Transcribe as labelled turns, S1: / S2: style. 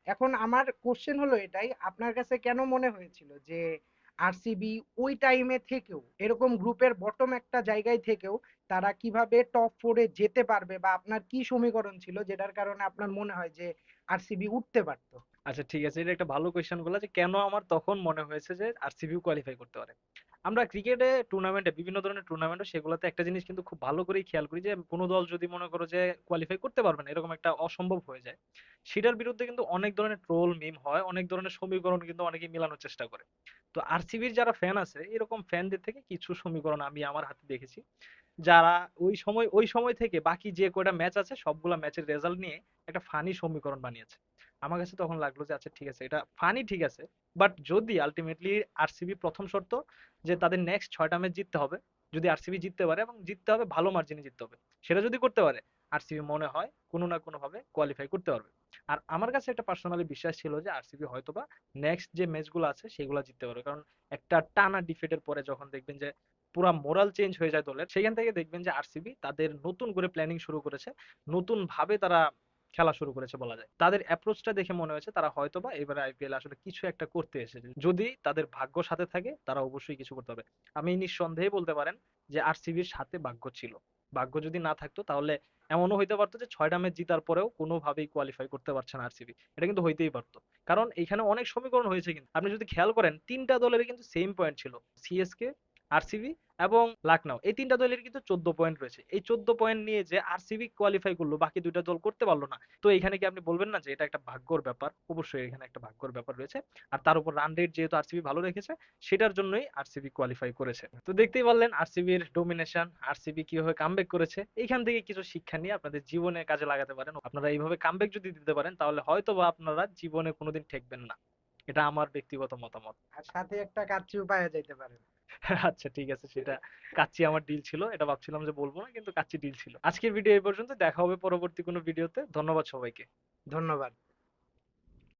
S1: এখন আমার কোশ্চেন হলো এটাই, আপনার কাছে কেন মনে হয়েছিল যে আরসিবি ওই টাইমে থেকেও এরকম গ্রুপের বটম একটা জায়গায় থেকেও তারা কিভাবে টপ 4 এ যেতে পারবে, বা আপনার কি সমীকরণ ছিল যেটার কারণে আপনার মনে হয় যে আরসিবি উঠতে পারত?
S2: আচ্ছা ঠিক আছে, এটা একটা ভালো কোয়েশ্চেন বললা যে কেন আমার তখন মনে হয়েছে যে আরসিবিও কোয়ালিফাই করতে পারে। আমরা ক্রিকেটে টুর্নামেন্টে বিভিন্ন ধরনের টুর্নামেন্টে সেগুলোতে একটা জিনিস কিন্তু খুব ভালো করেই খেয়াল করি যে কোনো দল যদি মনে করো যে কোয়ালিফাই করতে পারবে না, এরকম একটা অসম্ভব হয়ে যায়, সেটার বিরুদ্ধে কিন্তু অনেক ধরনের ট্রোল মিম হয়, অনেক ধরনের সমীকরণ কিন্তু অনেকে মেলানোর চেষ্টা করে। তো আরসিবির যারা ফ্যান আছে এরকম ফ্যানদের থেকে কিছু সমীকরণ আমি আমার হাতে দেখেছি, যারা ওই সময় থেকে বাকি যে কয়টা ম্যাচ আছে সবগুলা ম্যাচের রেজাল্ট নিয়ে একটা ফানি সমীকরণ বানিয়েছে। আমার কাছে তখন লাগলো যে আচ্ছা ঠিক আছে, এটা ফানি ঠিক আছে, বাট যদি আলটিমেটলি আরসিবি প্রথম শর্ত যে তাদের নেক্সট 6টা ম্যাচ জিততে হবে, যদি আরসিবি জিততে পারে এবং জিততে হবে ভালো মার্জিনে জিততে হবে, সেটা যদি করতে পারে আরসিবি মনে হয় কোনো না কোনো ভাবে কোয়ালিফাই করতে পারবে। আর আমার কাছে একটা পার্সোনালি বিশ্বাস ছিল যে আরসিবি হয়তোবা নেক্সট যে ম্যাচগুলো আছে সেগুলো জিততে পারবে, কারণ একটা টানা ডিফিটের পরে যখন দেখবেন যে পুরা মোরাল চেঞ্জ হয়ে যায় দলের, সেখান থেকে দেখবেন যে আরসিবি তাদের নতুন করে প্ল্যানিং শুরু করেছে, নতুন ভাবে তারা খেলা শুরু করেছে বলা যায়। তাদের অ্যাপ্রোচটা দেখে মনে হয়েছে তারা হয়তোবা এবারে আইপিএল আসলে কিছু একটা করতে এসেছে, যদি তাদের ভাগ্য সাথে থাকে তারা অবশ্যই কিছু করতে হবে। আমি নিঃসন্দেহে বলতে পারেন যে আরসিবির সাথে ভাগ্য ছিল। ভাগ্য যদি না থাকতো তাহলে এমনও হইতে পারতো যে 6টা ম্যাচ জিতার পরেও কোনোভাবেই কোয়ালিফাই করতে পারছে না আরসিবি, এটা কিন্তু হইতেই পারতো। কারণ এখানে অনেক সমীকরণ হয়েছে, কিন্তু আপনি যদি খেয়াল করেন তিনটা দলের কিন্তু সেম পয়েন্ট ছিল, সিএসকে, আরসিবি এবং লাকনাও, এই তিনটা দলের কিন্তু 14 পয়েন্ট রয়েছে। এই 14 পয়েন্ট নিয়ে যে আরসিবি কোয়ালিফাই করলো বাকি দুইটা দল করতে পারলো না, তো এখানে কি আপনি বলবেন না যে এটা একটা ভাগ্যর ব্যাপার? অবশ্যই এখানে একটা ভাগ্যর ব্যাপার রয়েছে। আর তার উপর রান রেট যেহেতু আরসিবি ভালো রেখেছে, সেটার জন্যই আরসিবি কোয়ালিফাই করেছে। তো দেখতেই পারলেন আরসিবির ডোমিনেশন, আরসিবি কিভাবে কামব্যাক করেছে। এখান থেকে কিছু শিক্ষা নিয়ে আপনাদের জীবনে কাজে লাগাতে পারেন। আপনারা এইভাবে কামব্যাক যদি দিতে পারেন তাহলে হয়তো বা আপনারা জীবনে কোনোদিন ঠেকবেন না। এটা আমার ব্যক্তিগত মতামত।
S1: আর সাথে একটা কাচ্চিও পাওয়া যাইতে পারে।
S2: আচ্ছা ঠিক আছে, সেটা কাচ্চি আমার ডিল ছিল, এটা ভাবছিলাম যে বলবো না, কিন্তু কাচ্চি ডিল ছিল। আজকের ভিডিও এই পর্যন্ত, দেখা হবে পরবর্তী কোনো ভিডিওতে। ধন্যবাদ সবাইকে।
S1: ধন্যবাদ।